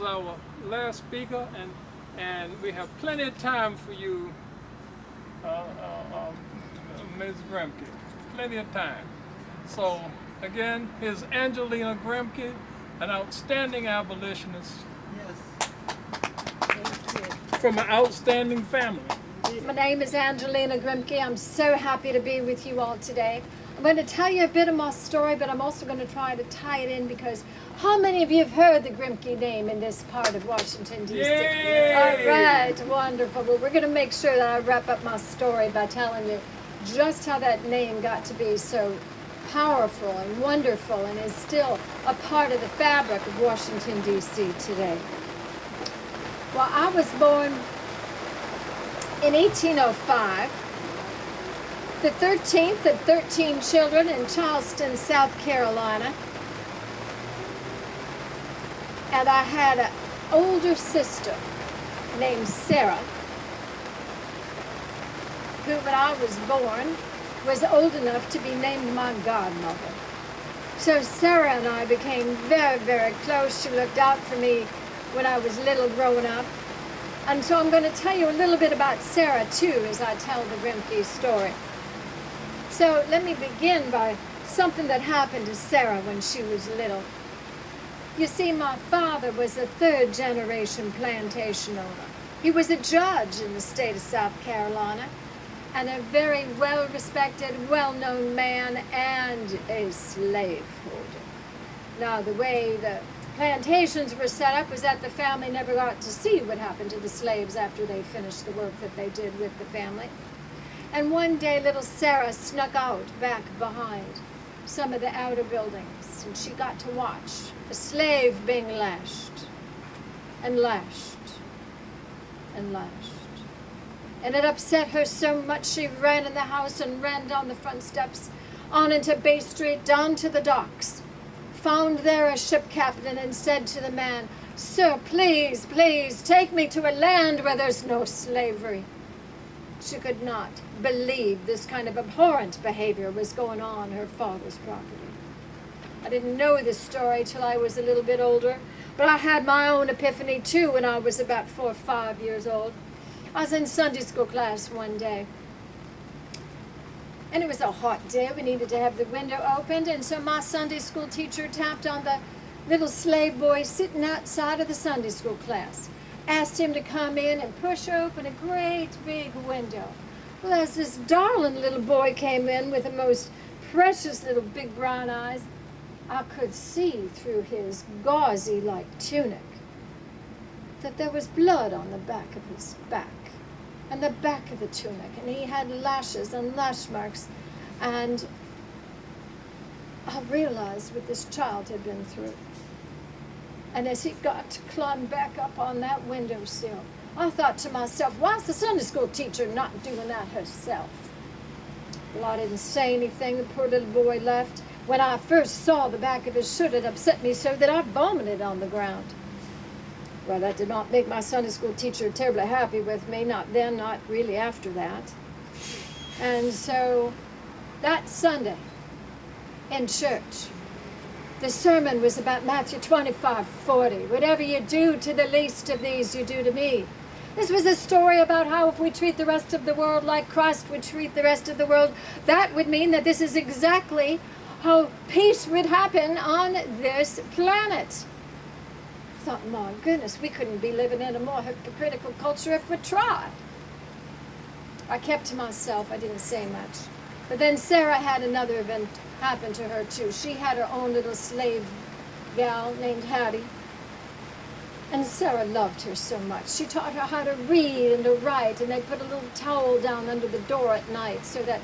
Our last speaker, and we have plenty of time for you, Ms. Grimke. Plenty of time. So again, here's Angelina Grimke, an outstanding abolitionist. Yes. From an outstanding family. My name is Angelina Grimke. I'm so happy to be with you all today. I'm going to tell you a bit of my story, but I'm also going to try to tie it in because how many of you have heard the Grimke name in this part of Washington, D.C.? Yay! All right, wonderful. Well, we're going to make sure that I wrap up my story by telling you just how that name got to be so powerful and wonderful and is still a part of the fabric of Washington, D.C. today. Well, I was born in 1805. The 13th of 13 children in Charleston, South Carolina. And I had an older sister named Sarah, who when I was born was old enough to be named my godmother. So Sarah and I became very, very close. She looked out for me when I was little growing up. And so I'm going to tell you a little bit about Sarah too as I tell the Grimke story. So let me begin by something that happened to Sarah when she was little. You see, my father was a third-generation plantation owner. He was a judge in the state of South Carolina and a very well-respected, well-known man and a slaveholder. Now, the way the plantations were set up was that the family never got to see what happened to the slaves after they finished the work that they did with the family. And one day little Sarah snuck out back behind some of the outer buildings, and she got to watch a slave being lashed and lashed and lashed. And it upset her so much she ran in the house and ran down the front steps, on into Bay Street, down to the docks, found there a ship captain and said to the man, "Sir, please, please, take me to a land where there's no slavery." She could not believe this kind of abhorrent behavior was going on her father's property. I didn't know this story till I was a little bit older, but I had my own epiphany too when I was about 4 or 5 years old. I was in Sunday school class one day, and it was a hot day. We needed to have the window opened, and so my Sunday school teacher tapped on the little slave boy sitting outside of the Sunday school class. Asked him to come in and push open a great big window. Well, as this darling little boy came in with the most precious little big brown eyes, I could see through his gauzy-like tunic that there was blood on the back of his back and the back of the tunic, and he had lashes and lash marks, and I realized what this child had been through. And as he got to climb back up on that windowsill, I thought to myself, why is the Sunday school teacher not doing that herself? Well, I didn't say anything. The poor little boy left. When I first saw the back of his shirt, it upset me so that I vomited on the ground. Well, that did not make my Sunday school teacher terribly happy with me. Not then, not really after that. And so that Sunday in church, the sermon was about Matthew 25:40. Whatever you do to the least of these, you do to me. This was a story about how if we treat the rest of the world like Christ would treat the rest of the world, that would mean that this is exactly how peace would happen on this planet. I thought, my goodness, we couldn't be living in a more hypocritical culture if we tried. I kept to myself. I didn't say much. But then Sarah had another event happen to her too. She had her own little slave gal named Hattie. And Sarah loved her so much. She taught her how to read and to write, and they put a little towel down under the door at night so that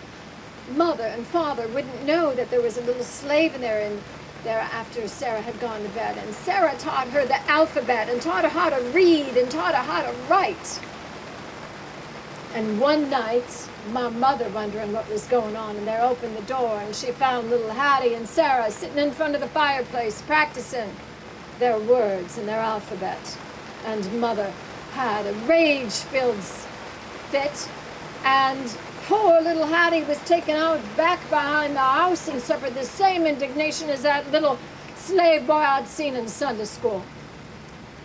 mother and father wouldn't know that there was a little slave in there after Sarah had gone to bed. And Sarah taught her the alphabet and taught her how to read and taught her how to write. And one night, my mother, wondering what was going on, and there opened the door, and she found little Hattie and Sarah sitting in front of the fireplace practicing their words and their alphabet. And mother had a rage-filled fit, and poor little Hattie was taken out back behind the house and suffered the same indignation as that little slave boy I'd seen in Sunday school.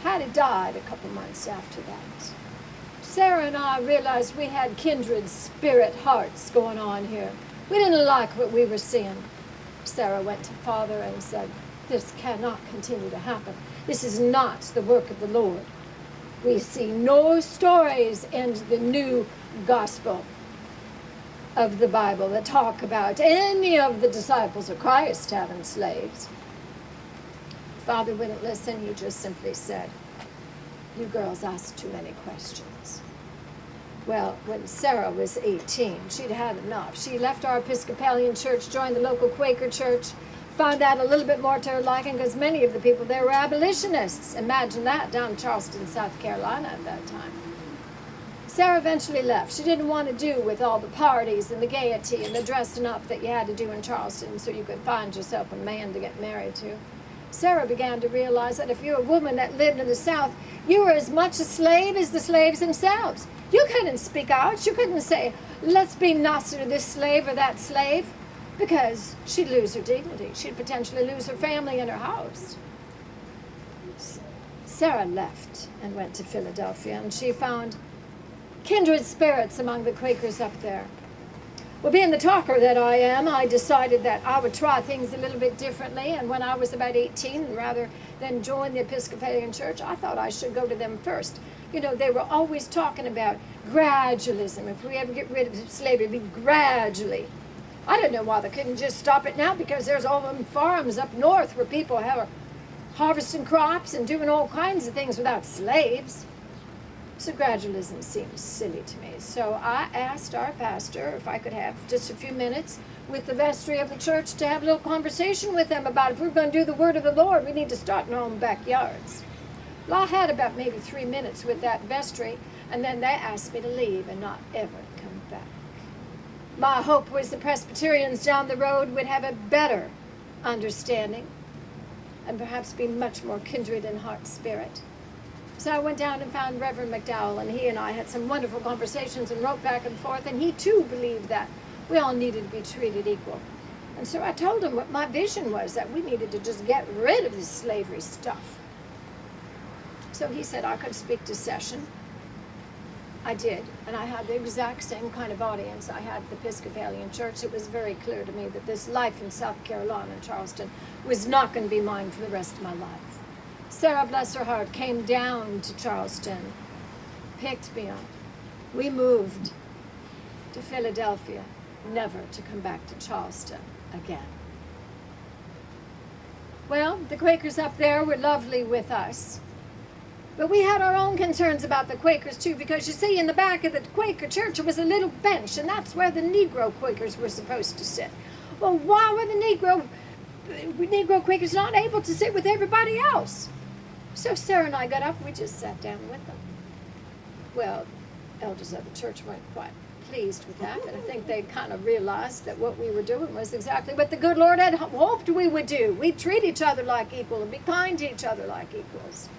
Hattie died a couple months after that. Sarah and I realized we had kindred spirit hearts going on here. We didn't like what we were seeing. Sarah went to Father and said, this cannot continue to happen. This is not the work of the Lord. We see no stories in the new gospel of the Bible that talk about any of the disciples of Christ having slaves. Father wouldn't listen. He just simply said, you girls ask too many questions. Well, when Sarah was 18, she'd had enough. She left our Episcopalian church, joined the local Quaker church, found that a little bit more to her liking because many of the people there were abolitionists. Imagine that, down in Charleston, South Carolina at that time. Sarah eventually left. She didn't want to do with all the parties and the gaiety and the dressing up that you had to do in Charleston so you could find yourself a man to get married to. Sarah began to realize that if you're a woman that lived in the South, you were as much a slave as the slaves themselves. You couldn't speak out. You couldn't say, let's be nicer to this slave or that slave, because she'd lose her dignity. She'd potentially lose her family and her house. Sarah left and went to Philadelphia, and she found kindred spirits among the Quakers up there. Well, being the talker that I am, I decided that I would try things a little bit differently, and when I was about 18, rather than join the Episcopalian Church, I thought I should go to them first. You know, they were always talking about gradualism. If we ever get rid of slavery, it'd be gradually. I don't know why they couldn't just stop it now, because there's all them farms up north where people are harvesting crops and doing all kinds of things without slaves. So gradualism seems silly to me. So I asked our pastor if I could have just a few minutes with the vestry of the church to have a little conversation with them about if we're going to do the word of the Lord, we need to start in our own backyards. Well, I had about maybe 3 minutes with that vestry, and then they asked me to leave and not ever come back. My hope was the Presbyterians down the road would have a better understanding and perhaps be much more kindred in heart spirit. So I went down and found Reverend McDowell, and he and I had some wonderful conversations and wrote back and forth, and he too believed that we all needed to be treated equal. And so I told him what my vision was, that we needed to just get rid of this slavery stuff. So he said I could speak to session. I did, and I had the exact same kind of audience I had at the Episcopalian Church. It was very clear to me that this life in South Carolina and Charleston was not going to be mine for the rest of my life. Sarah, bless her heart, came down to Charleston, picked me up. We moved to Philadelphia, never to come back to Charleston again. Well, the Quakers up there were lovely with us. But we had our own concerns about the Quakers too, because you see, in the back of the Quaker church there was a little bench, and that's where the Negro Quakers were supposed to sit. Well, why were the Negro Quakers not able to sit with everybody else? So Sarah and I got up, we just sat down with them. Well, elders of the church weren't quite pleased with that, and I think they kind of realized that what we were doing was exactly what the good Lord had hoped we would do. We'd treat each other like equal and be kind to each other like equals.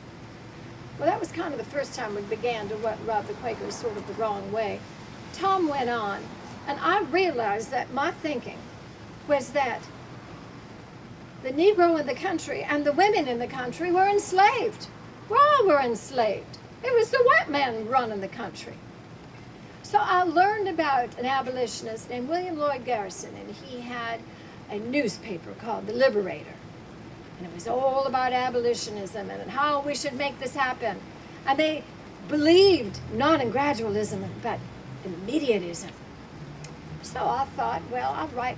Well, that was kind of the first time we began to rub the Quakers sort of the wrong way. Tom went on, and I realized that my thinking was that the Negro in the country and the women in the country were enslaved. We all were enslaved. It was the white man running the country. So I learned about an abolitionist named William Lloyd Garrison, and he had a newspaper called The Liberator. And it was all about abolitionism and how we should make this happen. And they believed not in gradualism, but in immediatism. So I thought, well, I'll write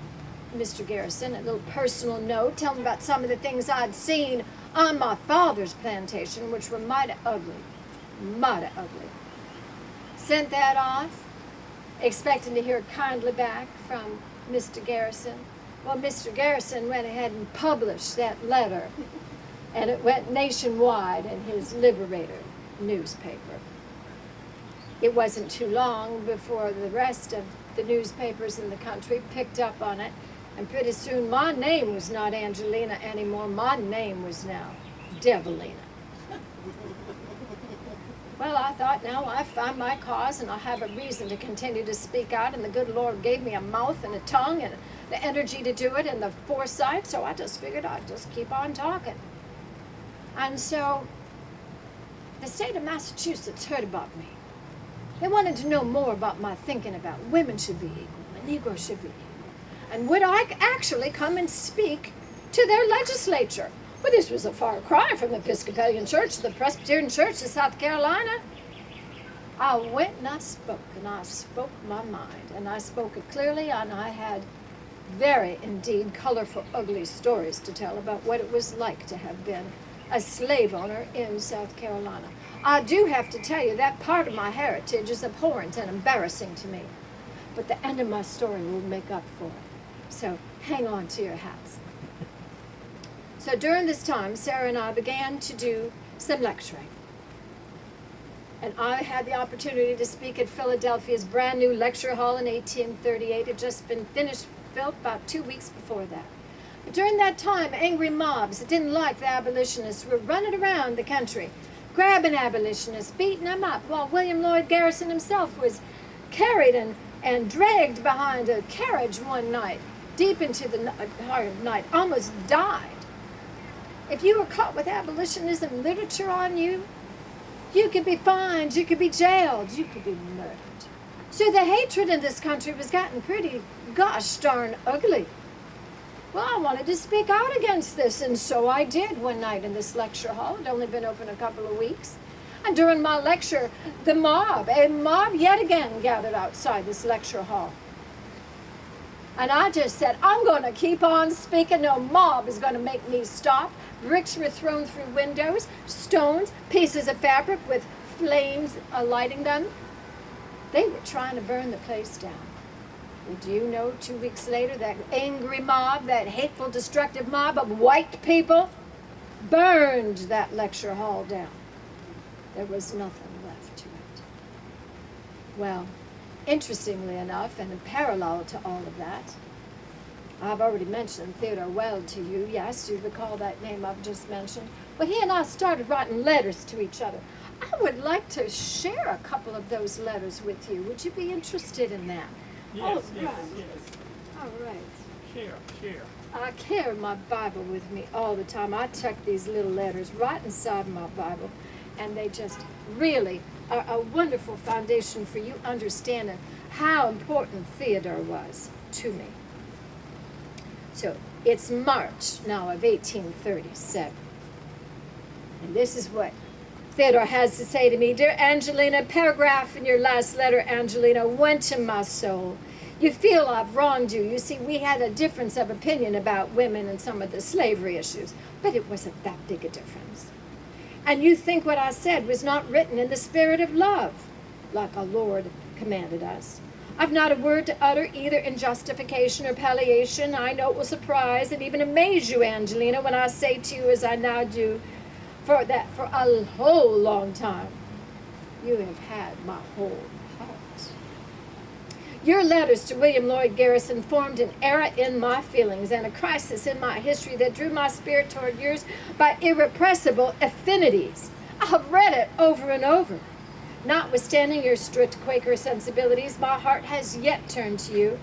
Mr. Garrison a little personal note, tell him about some of the things I'd seen on my father's plantation, which were mighty ugly. Sent that off, expecting to hear kindly back from Mr. Garrison. Well, Mr. Garrison went ahead and published that letter, and it went nationwide in his Liberator newspaper. It wasn't too long before the rest of the newspapers in the country picked up on it, and pretty soon my name was not Angelina anymore. My name was now Devilina. Well, I thought, now I found my cause, and I have a reason to continue to speak out, and the good Lord gave me a mouth and a tongue and the energy to do it and the foresight, so I just figured I'd just keep on talking. And so the state of Massachusetts heard about me. They wanted to know more about my thinking about women should be equal and Negroes should be equal. And would I actually come and speak to their legislature? Well, this was a far cry from the Episcopalian Church to the Presbyterian Church of South Carolina. I went and I spoke my mind, and I spoke it clearly, and I had very, indeed, colorful, ugly stories to tell about what it was like to have been a slave owner in South Carolina. I do have to tell you that part of my heritage is abhorrent and embarrassing to me, but the end of my story will make up for it. So hang on to your hats. So during this time, Sarah and I began to do some lecturing. And I had the opportunity to speak at Philadelphia's brand new lecture hall in 1838. It had just been finished, built about 2 weeks before that. But during that time, angry mobs that didn't like the abolitionists were running around the country, grabbing abolitionists, beating them up, while William Lloyd Garrison himself was carried and dragged behind a carriage one night, deep into the night, almost died. If you were caught with abolitionism literature on you, you could be fined, you could be jailed, you could be murdered. So the hatred in this country was getting pretty gosh darn ugly. Well, I wanted to speak out against this, and so I did one night in this lecture hall. It had only been open a couple of weeks. And during my lecture, a mob yet again gathered outside this lecture hall. And I just said, I'm going to keep on speaking. No mob is going to make me stop. Bricks were thrown through windows, stones, pieces of fabric with flames lighting them. They were trying to burn the place down. Well, do you know 2 weeks later, that angry mob, that hateful, destructive mob of white people, burned that lecture hall down. There was nothing left to it. Well, interestingly enough, and in parallel to all of that, I've already mentioned Theodore Weld to you. Yes, you recall that name I've just mentioned. Well, he and I started writing letters to each other. I would like to share a couple of those letters with you. Would you be interested in that? Yes, Oh, yes, right. yes. All right. Share. I carry my Bible with me all the time. I tuck these little letters right inside my Bible, and they just really are a wonderful foundation for you understanding how important Theodore was to me. So it's March now of 1837. And this is what Theodore has to say to me. Dear Angelina, paragraph in your last letter, Angelina, went to my soul. You feel I've wronged you. You see, we had a difference of opinion about women and some of the slavery issues, but it wasn't that big a difference. And you think what I said was not written in the spirit of love, like our Lord commanded us. I've not a word to utter either in justification or palliation. I know it will surprise and even amaze you, Angelina, when I say to you as I now do, for a whole long time, you have had my whole heart. Your letters to William Lloyd Garrison formed an era in my feelings and a crisis in my history that drew my spirit toward yours by irrepressible affinities. I've read it over and over. Notwithstanding your strict Quaker sensibilities, my heart has yet turned to you.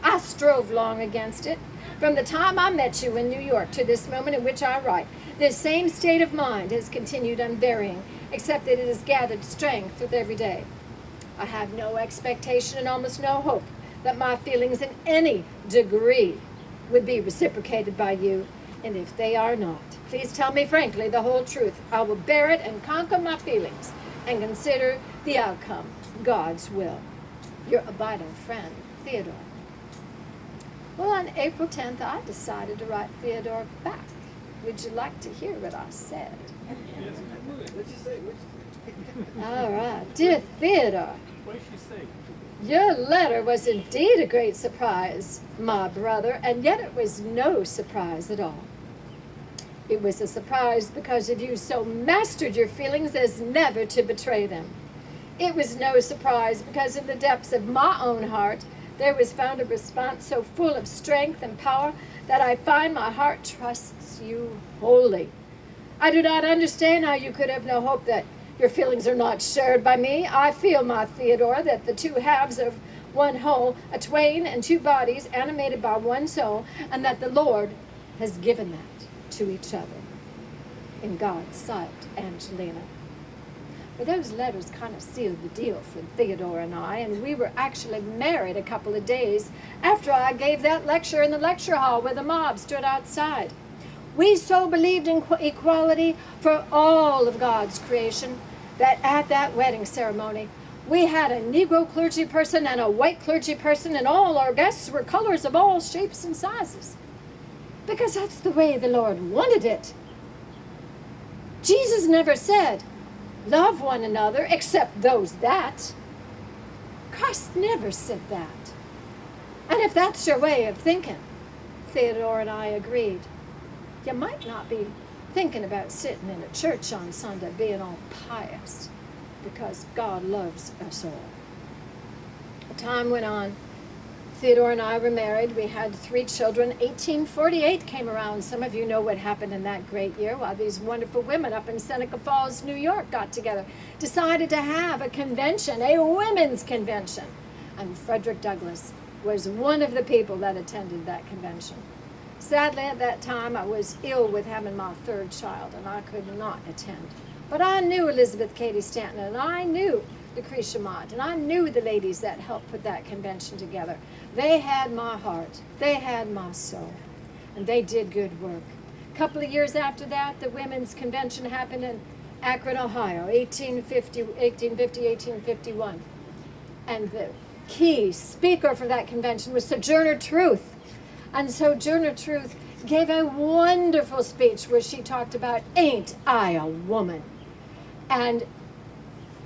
I strove long against it. From the time I met you in New York to this moment in which I write, this same state of mind has continued unvarying, except that it has gathered strength with every day. I have no expectation and almost no hope that my feelings in any degree would be reciprocated by you, and if they are not, please tell me frankly the whole truth. I will bear it and conquer my feelings and consider the outcome God's will. Your abiding friend, Theodore. Well, on April 10th, I decided to write Theodore back. Would you like to hear what I said? Yes, we would. What'd you say? All right. Dear Theodore, What did she say? your letter was indeed a great surprise, my brother, and yet it was no surprise at all. It was a surprise because of you so mastered your feelings as never to betray them. It was no surprise because in the depths of my own heart there was found a response so full of strength and power that I find my heart trusts you wholly. I do not understand how you could have no hope that your feelings are not shared by me. I feel, my Theodore, that the two halves of one whole, a twain and two bodies animated by one soul, and that the Lord has given that to each other. In God's sight, Angelina. Well, those letters kind of sealed the deal for Theodore and I, and we were actually married a couple of days after I gave that lecture in the lecture hall where the mob stood outside. We so believed in equality for all of God's creation that at that wedding ceremony, we had a Negro clergy person and a white clergy person, and all our guests were colors of all shapes and sizes. Because that's the way the Lord wanted it. Jesus never said, love one another except those that. Christ never said that. And if that's your way of thinking, Theodore and I agreed, you might not be thinking about sitting in a church on Sunday being all pious, because God loves us all. The time went on. Theodore and I were married. We had 3 children. 1848 came around. Some of you know what happened in that great year. While these wonderful women up in Seneca Falls, New York, got together, decided to have a convention, a women's convention. And Frederick Douglass was one of the people that attended that convention. Sadly, at that time, I was ill with having my 3rd child, and I could not attend. But I knew Elizabeth Cady Stanton, and I knew Lucretia Mott, and I knew the ladies that helped put that convention together. They had my heart. They had my soul. And they did good work. A couple of years after that, the women's convention happened in Akron, Ohio, 1851. And the key speaker for that convention was Sojourner Truth. And Sojourner Truth gave a wonderful speech where she talked about, ain't I a woman? And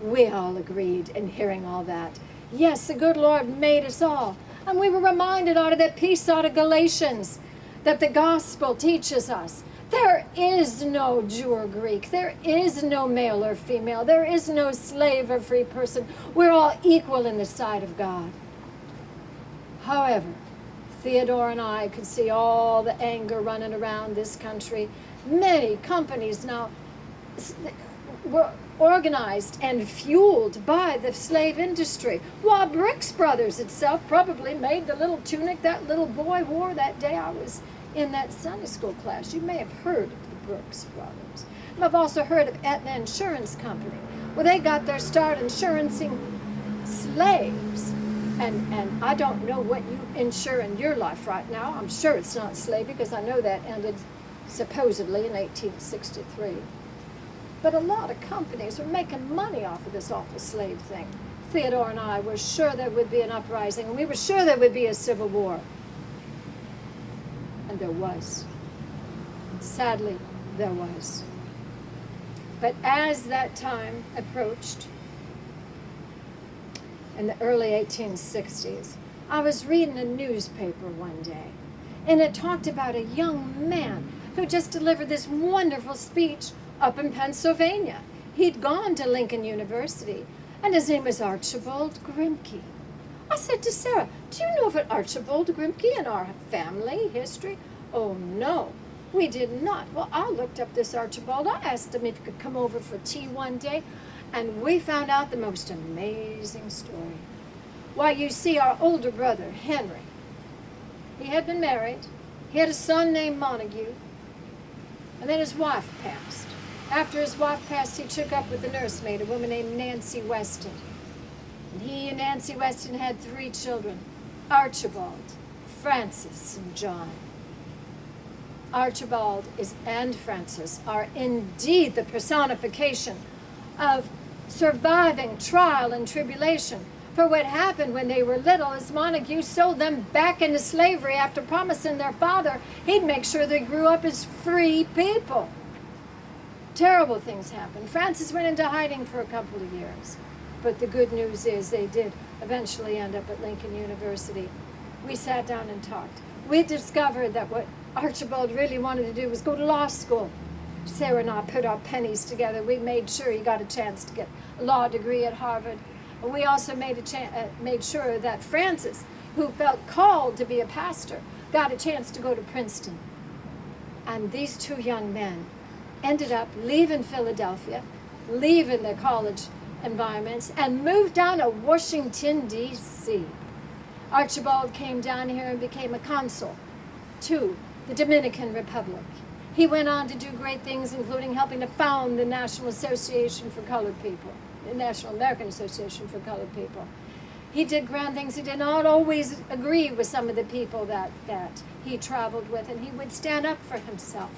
we all agreed in hearing all that. Yes, the good Lord made us all. And we were reminded out of that piece out of Galatians that the gospel teaches us. There is no Jew or Greek. There is no male or female. There is no slave or free person. We're all equal in the sight of God. However, Theodore and I could see all the anger running around this country. Many companies now were organized and fueled by the slave industry. While Brooks Brothers itself probably made the little tunic that little boy wore that day I was in that Sunday school class. You may have heard of the Brooks Brothers. And I've also heard of Aetna Insurance Company. Well, they got their start insurancing slaves. And I don't know what you insure in your life right now. I'm sure it's not slavery, because I know that ended supposedly in 1863. But a lot of companies were making money off of this awful slave thing. Theodore and I were sure there would be an uprising, and we were sure there would be a civil war. And there was. Sadly, there was. But as that time approached, in the early 1860s, I was reading a newspaper one day, and it talked about a young man who just delivered this wonderful speech up in Pennsylvania. He'd gone to Lincoln University, and his name was Archibald Grimke. I said to Sarah, do you know of an Archibald Grimke in our family history? Oh, no, we did not. Well, I looked up this Archibald. I asked him if he could come over for tea one day, and we found out the most amazing story. Why, you see, our older brother, Henry, he had been married. He had a son named Montague, and then his wife passed. After his wife passed, he took up with the nursemaid, a woman named Nancy Weston. And he and Nancy Weston had 3 children, Archibald, Francis, and John. Archibald and Francis are indeed the personification of surviving trial and tribulation. For what happened when they were little is Montague sold them back into slavery after promising their father he'd make sure they grew up as free people. Terrible things happened. Francis went into hiding for a couple of years. But the good news is they did eventually end up at Lincoln University. We sat down and talked. We discovered that what Archibald really wanted to do was go to law school. Sarah and I put our pennies together. We made sure he got a chance to get a law degree at Harvard. And we also made sure that Francis, who felt called to be a pastor, got a chance to go to Princeton. And these 2 young men ended up leaving Philadelphia, leaving their college environments, and moved down to Washington, D.C. Archibald came down here and became a consul to the Dominican Republic. He went on to do great things, including helping to found the National Association for Colored People, the National American Association for Colored People. He did grand things. He did not always agree with some of the people that he traveled with, and he would stand up for himself.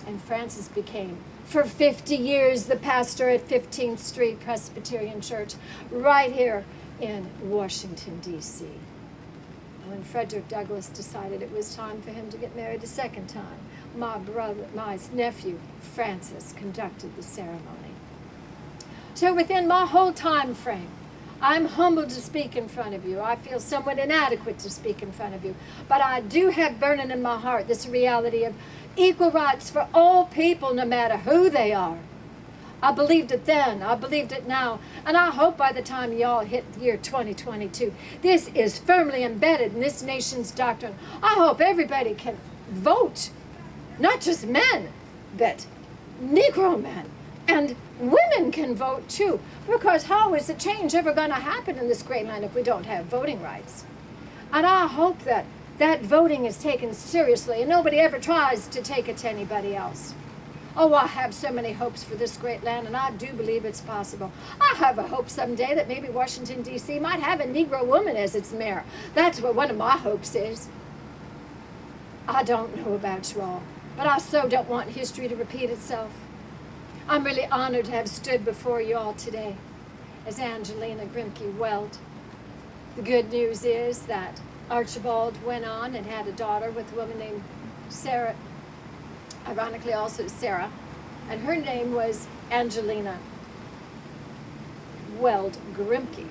And Francis became, for 50 years, the pastor at 15th Street Presbyterian Church, right here in Washington, D.C. When Frederick Douglass decided it was time for him to get married a second time, my nephew, Francis, conducted the ceremony. So within my whole time frame, I'm humbled to speak in front of you. I feel somewhat inadequate to speak in front of you. But I do have burning in my heart this reality of equal rights for all people, no matter who they are. I believed it then. I believed it now. And I hope by the time y'all hit the year 2022, this is firmly embedded in this nation's doctrine. I hope everybody can vote. Not just men, but Negro men. And women can vote too. Because how is the change ever going to happen in this great land if we don't have voting rights? And I hope that voting is taken seriously and nobody ever tries to take it to anybody else. Oh, I have so many hopes for this great land, and I do believe it's possible. I have a hope someday that maybe Washington, D.C. might have a Negro woman as its mayor. That's what one of my hopes is. I don't know about you all, but I so don't want history to repeat itself. I'm really honored to have stood before you all today as Angelina Grimke Weld. The good news is that Archibald went on and had a daughter with a woman named Sarah, ironically also Sarah, and her name was Angelina Weld Grimke,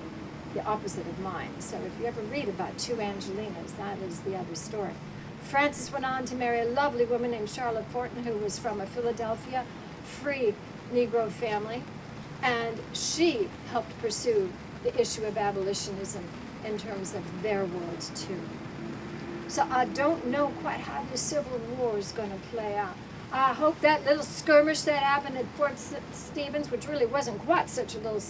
the opposite of mine. So if you ever read about two Angelinas, that is the other story. Francis went on to marry a lovely woman named Charlotte Fortin, who was from a Philadelphia free Negro family, and she helped pursue the issue of abolitionism in terms of their world too. So I don't know quite how the Civil War is going to play out. I hope that little skirmish that happened at Fort Stevens, which really wasn't quite such a little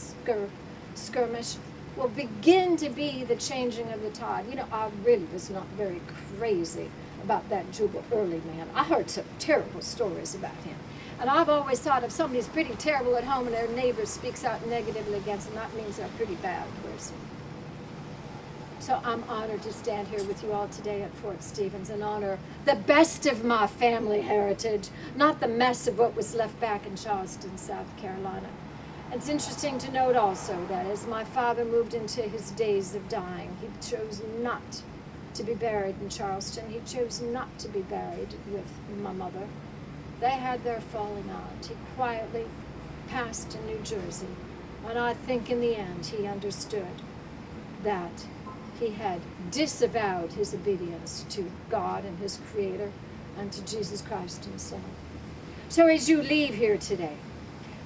skirmish, will begin to be the changing of the tide. You know, I really was not very crazy about that Jubal Early man. I heard some terrible stories about him. And I've always thought if somebody's pretty terrible at home and their neighbor speaks out negatively against them, that means they're a pretty bad person. So I'm honored to stand here with you all today at Fort Stevens and honor the best of my family heritage, not the mess of what was left back in Charleston, South Carolina. It's interesting to note also that as my father moved into his days of dying, he chose not to be buried in Charleston. He chose not to be buried with my mother. They had their falling out. He quietly passed to New Jersey. And I think in the end he understood that he had disavowed his obedience to God and his Creator and to Jesus Christ himself. So as you leave here today,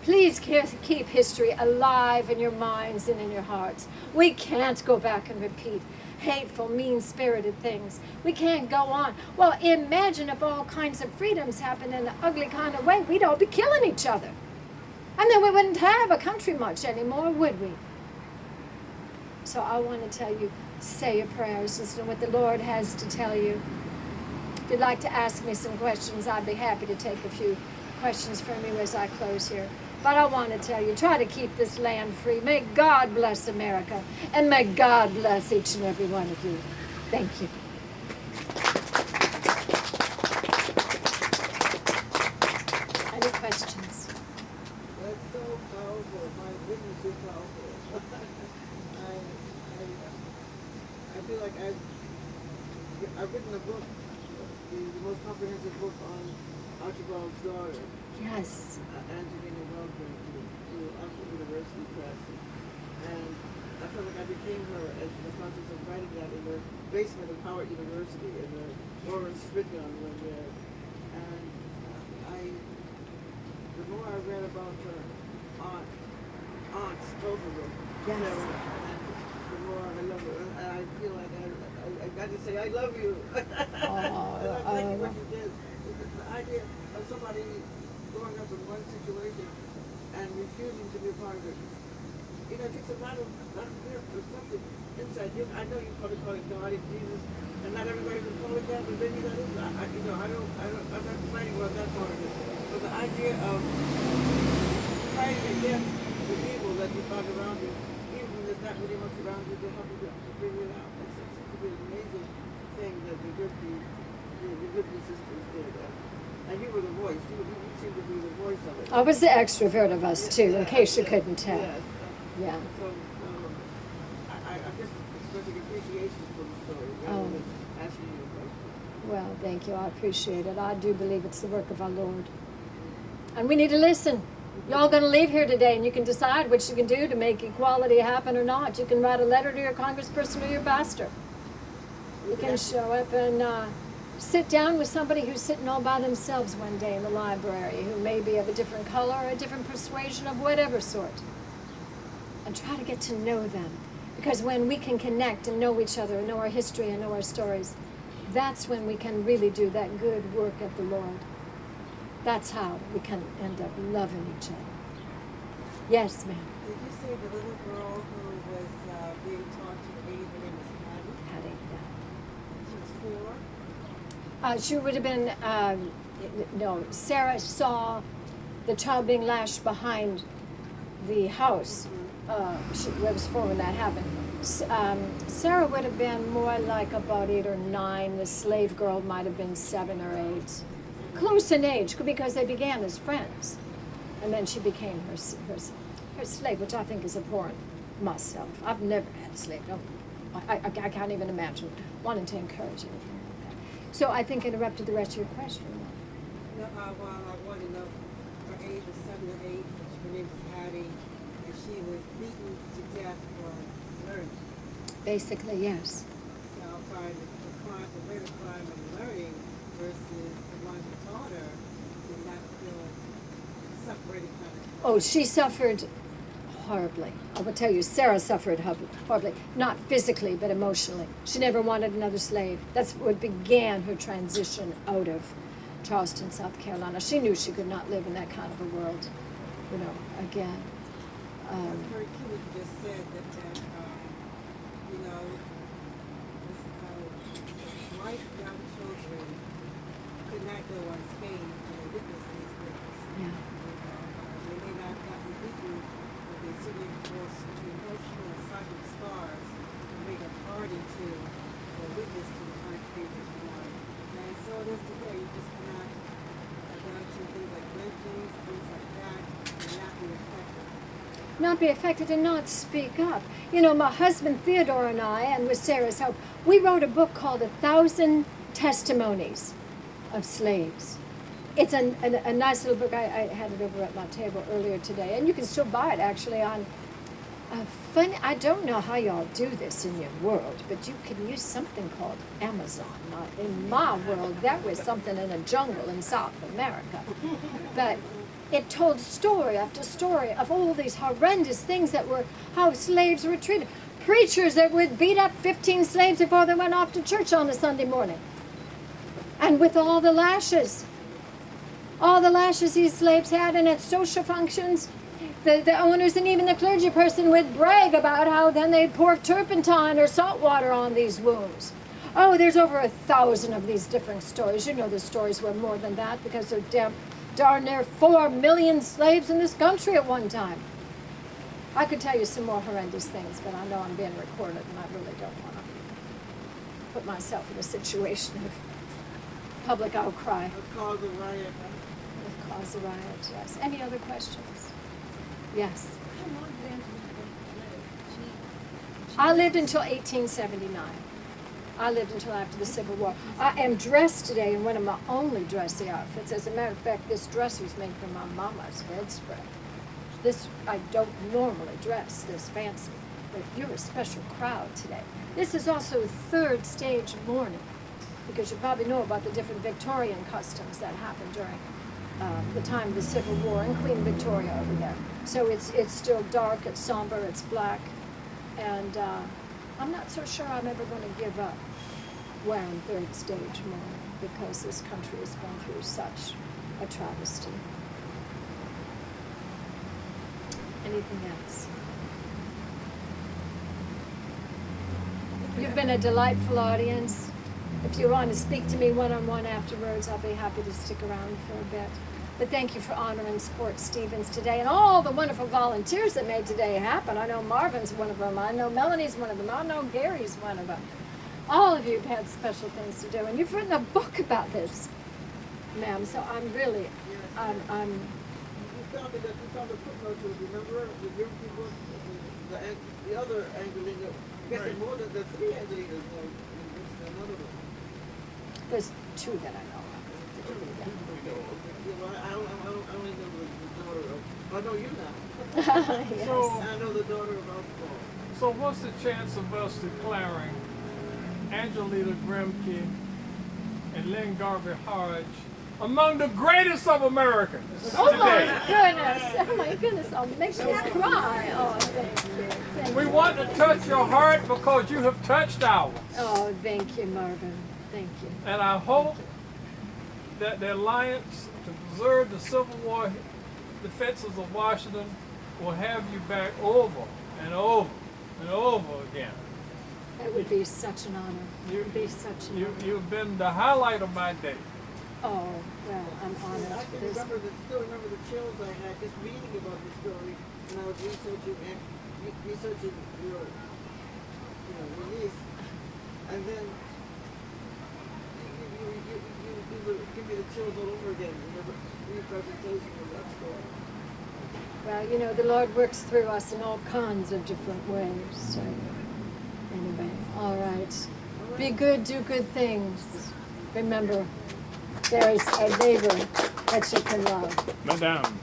please keep history alive in your minds and in your hearts. We can't go back and repeat hateful, mean-spirited things. We can't go on. Well, imagine if all kinds of freedoms happened in an ugly kind of way. We'd all be killing each other. And then we wouldn't have a country much anymore, would we? So I want to tell you, say your prayers, listen to what the Lord has to tell you. If you'd like to ask me some questions, I'd be happy to take a few questions from you as I close here. But I want to tell you, try to keep this land free. May God bless America, and may God bless each and every one of you. Thank you. Any questions? That's so powerful. My witness is powerful. I feel like I've written a book, the most comprehensive book on Archibald's daughter. Yes. Angelina Welcome to Oxford University Press. And I felt like I became her as the process of writing that in the basement of Howard University in the Lawrence Spitgun one there. And the more I read about her aunts, both of them, Yes. and the more I love her. And I feel like I got to say, I love you. And I thank you what you did. The idea of somebody growing up in one situation and refusing to be a part of it. You know, it takes a lot of nerve for something inside. I know you probably call it God and Jesus, and not everybody would call it that, but maybe that is. I'm not fighting about that part of it. But the idea of fighting against the evil that you find around you, even when there's not really much around you to help you to figure it out. That seems to be an amazing thing that the Grimke sisters did. And you were the voice. You seem to be the voice of it. I was the extrovert of us too, in case you couldn't tell. Yes. Yeah. So I'm just expressing appreciation for the story rather than asking you a question. Well, thank you. I appreciate it. I do believe it's the work of our Lord. And we need to listen. Y'all going to leave here today, and you can decide what you can do to make equality happen or not. You can write a letter to your congressperson or your pastor. You can show up and sit down with somebody who's sitting all by themselves one day in the library, who may be of a different color or a different persuasion of whatever sort, and try to get to know them. Because when we can connect and know each other, and know our history and know our stories, that's when we can really do that good work of the Lord. That's how we can end up loving each other. Yes, ma'am. Did you say the little girl who was being taught to read, her name was Hattie? Hattie, She was 4? yeah. She would have been, no, Sarah saw the child being lashed behind the house. She was 4 when that happened. Sarah would have been more like about 8 or 9. The slave girl might have been 7 or 8. Close in age, because they began as friends. And then she became her slave, which I think is abhorrent myself. I've never had a slave. No, I can't even imagine wanting to encourage anything like that. So I think I interrupted the rest of your question. No, well, I want to know her age was 7 or 8. Her name was Hattie, and she was beaten to death for learning. Basically, yes. So I find the rate of crime of learning versus the one who taught her did not feel separated kind of. Oh, she suffered horribly. I will tell you, Sarah suffered horribly. Not physically, but emotionally. She never wanted another slave. That's what began her transition out of Charleston, South Carolina. She knew she could not live in that kind of a world, again. It's very key what you just said that white young children could not go unscathed when they witness these things. Yeah. They may not have gotten beaten, but they certainly forced emotional and psychic scars to make a party to or witness to the kind of things that you want. And so it is today. You just cannot go to things like lynchings, things like that, and not be affected. Not be affected and not speak up. My husband Theodore and I, and with Sarah's help, we wrote a book called 1,000 Testimonies of Slaves. It's a nice little book. I had it over at my table earlier today, and you can still buy it actually on I don't know how y'all do this in your world, but you can use something called Amazon. In my world, that was something in a jungle in South America. But it told story after story of all these horrendous things how slaves were treated. Preachers that would beat up 15 slaves before they went off to church on a Sunday morning. And with all the lashes these slaves had, and at social functions, the owners and even the clergy person would brag about how then they'd pour turpentine or salt water on these wounds. Oh, there's over 1,000 of these different stories. The stories were more than that because there darn near 4 million slaves in this country at one time. I could tell you some more horrendous things, but I know I'm being recorded and I really don't want to put myself in a situation of public outcry. Let's cause a riot. Cause a riot, yes. Any other questions? Yes. How long did Angelina live? I lived until 1879. I lived until after the Civil War. I am dressed today in one of my only dressy outfits. As a matter of fact, this dress was made from my mama's bedspread. I don't normally dress this fancy, but you're a special crowd today. This is also third stage mourning, because you probably know about the different Victorian customs that happened during the time of the Civil War, and Queen Victoria over there. So it's still dark, it's somber, it's black, and I'm not so sure I'm ever going to give up wearing third stage mourning, because this country has gone through such a travesty. Anything else? You've been a delightful audience. If you want to speak to me one-on-one afterwards, I'll be happy to stick around for a bit. But thank you for honoring Sport Stevens today and all the wonderful volunteers that made today happen. I know Marvin's one of them. I know Melanie's one of them. I know Gary's one of them. All of you have had special things to do, and you've written a book about this, ma'am. So I'm really, I'm You found it, you found a footnote to it, remember? The young people, the other Angelina, I guess there's more than the three Angelinas now in another one. there's two that I know of. Yeah, well, I only know the daughter of, I know you now. Yes. So, I know the daughter of Oswald. so what's the chance of us declaring Angelina Grimke and Lynne Garvey Hodge among the greatest of Americans Oh today? my goodness! Oh my goodness! I'll make you cry. Oh, thank you. Thank We you. want to touch your heart because you have touched ours. Oh, thank you, Marvin. Thank you. And I hope that the Alliance to Preserve the Civil War Defenses of Washington will have you back over and over and over again. It would be such an honor. It would be such an honor. You've been the highlight of my day. Oh, well, I'm I honored. can There's- still remember the chills I had just reading about the story when I was researching your niece, and then you give me the chills all over again. Remember your presentation of that story. Well, you know, the Lord works through us in all kinds of different ways. So, anyway, all right. Be good, do good things. Remember, there is a neighbor that you can love. Madame.